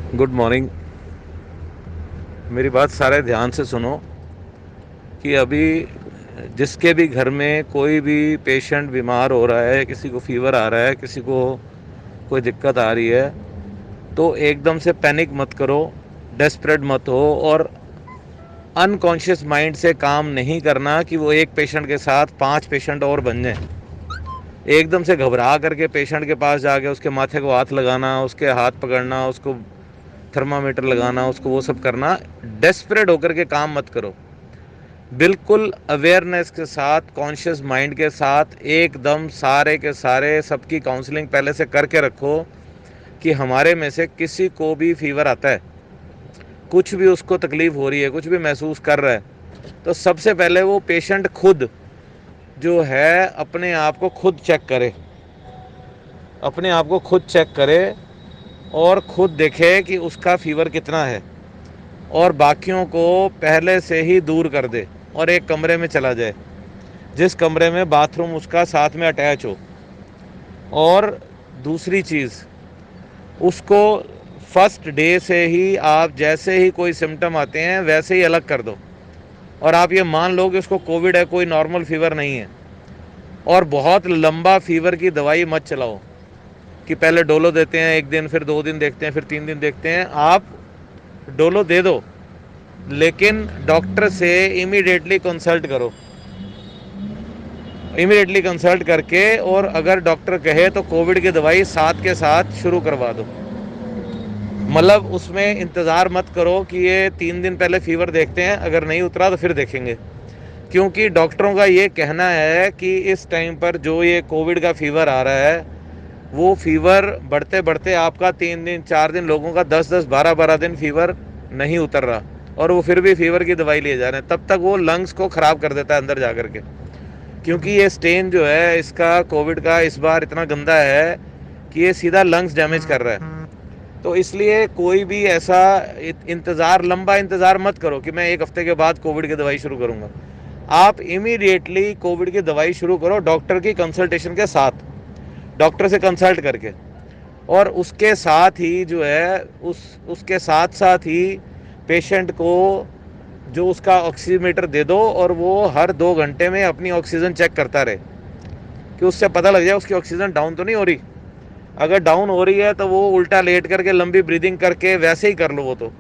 Good morning. मेरी बात सारे ध्यान से सुनो कि अभी जिसके भी घर में कोई भी पेशेंट बीमार हो रहा है, किसी को फीवर आ रहा है, किसी को कोई दिक्कत आ रही है, तो एकदम से पैनिक मत करो, डेस्परेट मत हो और अनकॉन्शियस माइंड से काम नहीं करना कि वो एक पेशेंट के साथ 5 पेशेंट और बन जाएं। एकदम से घबरा करके पेशेंट के पास जाके उसके माथे को हाथ लगाना, उसके हाथ पकड़ना, उसको थर्मामीटर लगाना, उसको वो सब करना, डेस्परेट होकर के काम मत करो। बिल्कुल अवेयरनेस के साथ, कॉन्शियस माइंड के साथ एकदम सारे के सारे सबकी काउंसलिंग पहले से करके रखो कि हमारे में से किसी को भी फीवर आता है, कुछ भी उसको तकलीफ हो रही है, कुछ भी महसूस कर रहा है, तो सबसे पहले वो पेशेंट खुद जो है अपने आप को खुद चेक करे, अपने आप को खुद चेक करे और खुद देखे कि उसका फीवर कितना है, और बाकियों को पहले से ही दूर कर दे और एक कमरे में चला जाए जिस कमरे में बाथरूम उसका साथ में अटैच हो। और दूसरी चीज़, उसको फर्स्ट डे से ही आप जैसे ही कोई सिम्टम आते हैं वैसे ही अलग कर दो, और आप ये मान लो कि उसको कोविड है, कोई नॉर्मल फीवर नहीं है। और बहुत लंबा फीवर की दवाई मत चलाओ कि पहले डोलो देते हैं 1 दिन, फिर 2 दिन देखते हैं, फिर 3 दिन देखते हैं। आप डोलो दे दो, लेकिन डॉक्टर से इमीडिएटली कंसल्ट करो, इमीडिएटली कंसल्ट करके, और अगर डॉक्टर कहे तो कोविड की दवाई साथ के साथ शुरू करवा दो। मतलब उसमें इंतज़ार मत करो कि ये 3 दिन पहले फीवर देखते हैं, अगर नहीं उतरा तो फिर देखेंगे। क्योंकि डॉक्टरों का ये कहना है कि इस टाइम पर जो ये कोविड का फीवर आ रहा है, वो फीवर बढ़ते बढ़ते आपका 3 दिन 4 दिन, लोगों का 10-10 12-12 दिन फीवर नहीं उतर रहा, और वो फिर भी फीवर की दवाई लिए जा रहे हैं। तब तक वो लंग्स को ख़राब कर देता है अंदर जा कर के, क्योंकि ये स्टेन जो है इसका, कोविड का, इस बार इतना गंदा है कि ये सीधा लंग्स डैमेज कर रहा है। तो इसलिए कोई भी ऐसा इंतज़ार, लंबा इंतज़ार मत करो कि मैं 1 हफ्ते के बाद कोविड की दवाई शुरू करूँगा। आप इमीडिएटली कोविड की दवाई शुरू करो, डॉक्टर की कंसल्टेशन के साथ, डॉक्टर से कंसल्ट करके। और उसके साथ ही जो है उसके साथ साथ ही पेशेंट को जो उसका ऑक्सीमीटर दे दो, और वो हर 2 घंटे में अपनी ऑक्सीजन चेक करता रहे कि उससे पता लग जाए उसकी ऑक्सीजन डाउन तो नहीं हो रही। अगर डाउन हो रही है तो वो उल्टा लेट करके लंबी ब्रीदिंग करके वैसे ही कर लो, वो तो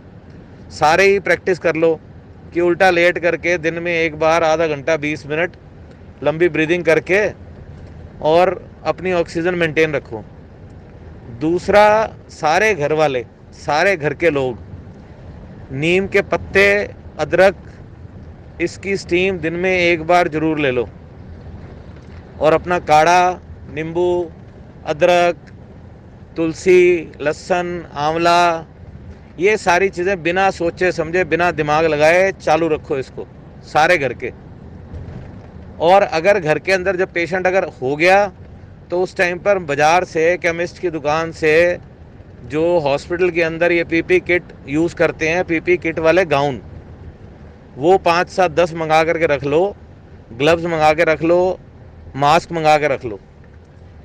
सारे ही प्रैक्टिस कर लो कि उल्टा लेट करके दिन में एक बार आधा घंटा 20 मिनट लंबी ब्रीदिंग करके और अपनी ऑक्सीजन मेंटेन रखो। दूसरा, सारे घर वाले, सारे घर के लोग नीम के पत्ते, अदरक, इसकी स्टीम दिन में एक बार ज़रूर ले लो, और अपना काढ़ा, नींबू, अदरक, तुलसी, लहसुन, आंवला, ये सारी चीज़ें बिना सोचे समझे, बिना दिमाग लगाए चालू रखो इसको, सारे घर के। और अगर घर के अंदर जब पेशेंट अगर हो गया, तो उस टाइम पर बाज़ार से, केमिस्ट की दुकान से, जो हॉस्पिटल के अंदर ये पीपी किट यूज़ करते हैं, पीपी किट वाले गाउन, वो 5 7 10 मंगा करके रख लो, ग्लव्स मंगा के रख लो, मास्क मंगा के रख लो,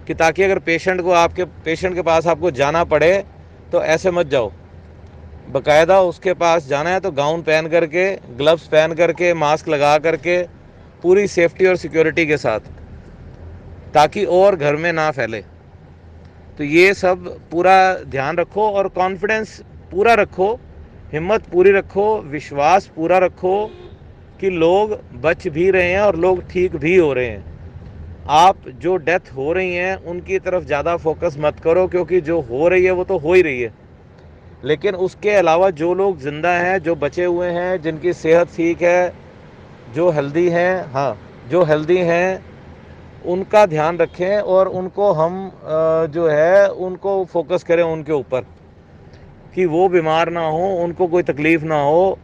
कि ताकि अगर पेशेंट के पास आपको जाना पड़े तो ऐसे मत जाओ। बाकायदा उसके पास जाना है तो गाउन पहन करके, ग्लव्स पहन करके, मास्क लगा करके, पूरी सेफ्टी और सिक्योरिटी के साथ, ताकि और घर में ना फैले। तो ये सब पूरा ध्यान रखो और कॉन्फिडेंस पूरा रखो, हिम्मत पूरी रखो, विश्वास पूरा रखो कि लोग बच भी रहे हैं और लोग ठीक भी हो रहे हैं। आप जो डेथ हो रही हैं उनकी तरफ ज़्यादा फोकस मत करो, क्योंकि जो हो रही है वो तो हो ही रही है, लेकिन उसके अलावा जो लोग ज़िंदा हैं, जो बचे हुए हैं, जिनकी सेहत ठीक है, जो हेल्दी हैं, हाँ, जो हेल्दी हैं, उनका ध्यान रखें, और उनको हम जो है उनको फोकस करें उनके ऊपर, कि वो बीमार ना हो, उनको कोई तकलीफ़ ना हो।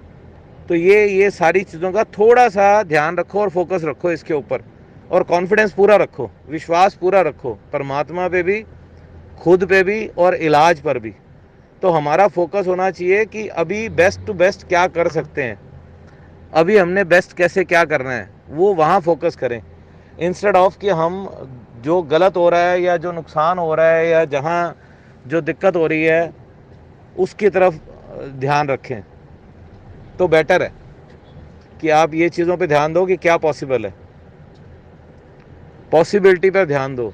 तो ये सारी चीज़ों का थोड़ा सा ध्यान रखो और फोकस रखो इसके ऊपर, और कॉन्फिडेंस पूरा रखो, विश्वास पूरा रखो, परमात्मा पे भी, खुद पे भी, और इलाज पर भी। तो हमारा फोकस होना चाहिए कि अभी बेस्ट टू बेस्ट क्या कर सकते हैं, अभी हमने बेस्ट कैसे क्या करना है, वो वहाँ फोकस करें, इंस्टेड ऑफ कि हम जो गलत हो रहा है या जो नुकसान हो रहा है या जहाँ जो दिक्कत हो रही है उसकी तरफ ध्यान रखें तो बेटर है कि आप ये चीज़ों पे ध्यान दो कि क्या पॉसिबल है, पॉसिबिलिटी पर ध्यान दो